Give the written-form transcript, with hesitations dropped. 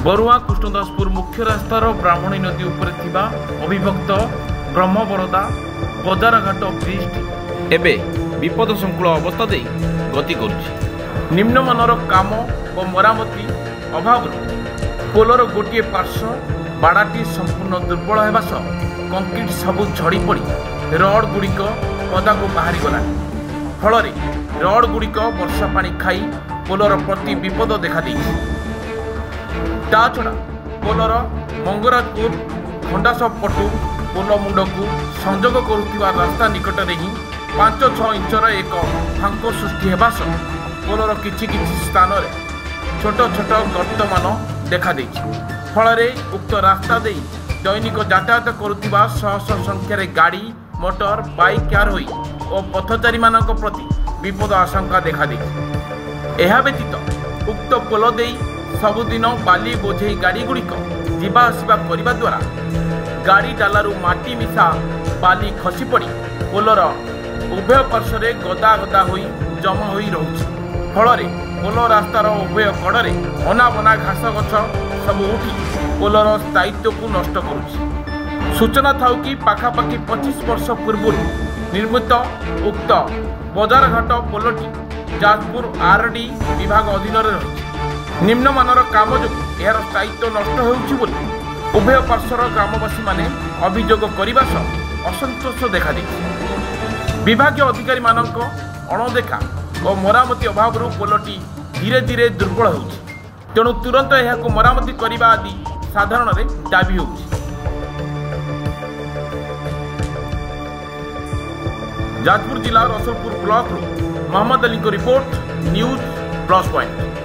बरुआ कृष्णदासपुर मुख्य रास्तार ब्राह्मणी नदी उपरे थिबा अविभक्त ब्रह्मबरदा बजारघाट ब्रिज एबे विपद संकुल अवस्था दे गति करुछि। निम्नमानर काम और मरामती अभाव पोलर गोटे पार्श्व बाड़ाटी संपूर्ण दुर्बल होगा सह कंक्रीट सबू झड़ी पड़ी रड गुड़िक पदा को बाहरी गला फल रड गुड़िक वर्षा पानी खाई पोलर प्रति विपद देखा ता छड़ा पोलर मंगराजपुर खंडासपटू पोल मुंड को संजोग करुवा रास्ता निकट में ही 5-6 इंचर एक फांक सृष्टि होगा सह पोलर किछि स्थान छोट छोट गर्त मान देखा फल उक्त रास्ता दे दैनिक यातायात करुवा शह शह संख्यार गाड़ी मोटर बाइक कार होई और पथचारी मानक प्रति विपद आशंका देखा यह व्यतीत उक्त पोल दे सबुदिन बाली बोझे गाड़ी गुड़िक जीवा आसवा करने द्वारा गाड़ी डालू माटी मिशा बाली खसी पड़ी पोलर उभय पार्श्व गदा गदा हो जमा हो रही फल पोल रास्तार उभय कड़े अनाबना घास गछ सब उठी पोलर स्थायित्व को नष्ट करुछि। सूचना था कि पाखापाखि 25 वर्ष पूर्व निर्मित उक्त बजारघाट पोलटी जाजपुर आरडी विभाग अधीन रही निम्नमानर काम जो यार स्थायित्व नष्ट होउछि बोली उभय पार्श्वर ग्रामवासी माने अभियोग करने सह असंतोष देखा विभागीय अधिकारी मानक अणदेखा और मरामती अभाव पोलटी धीरे धीरे दुर्बल होउछि तेणु तुरंत यह मरामती करने आदि साधारण दाबी होउछि। जाजपुर जिला रसलपुर ब्लॉक मोहम्मद अली को रिपोर्ट न्यूज प्लस पॉइंट।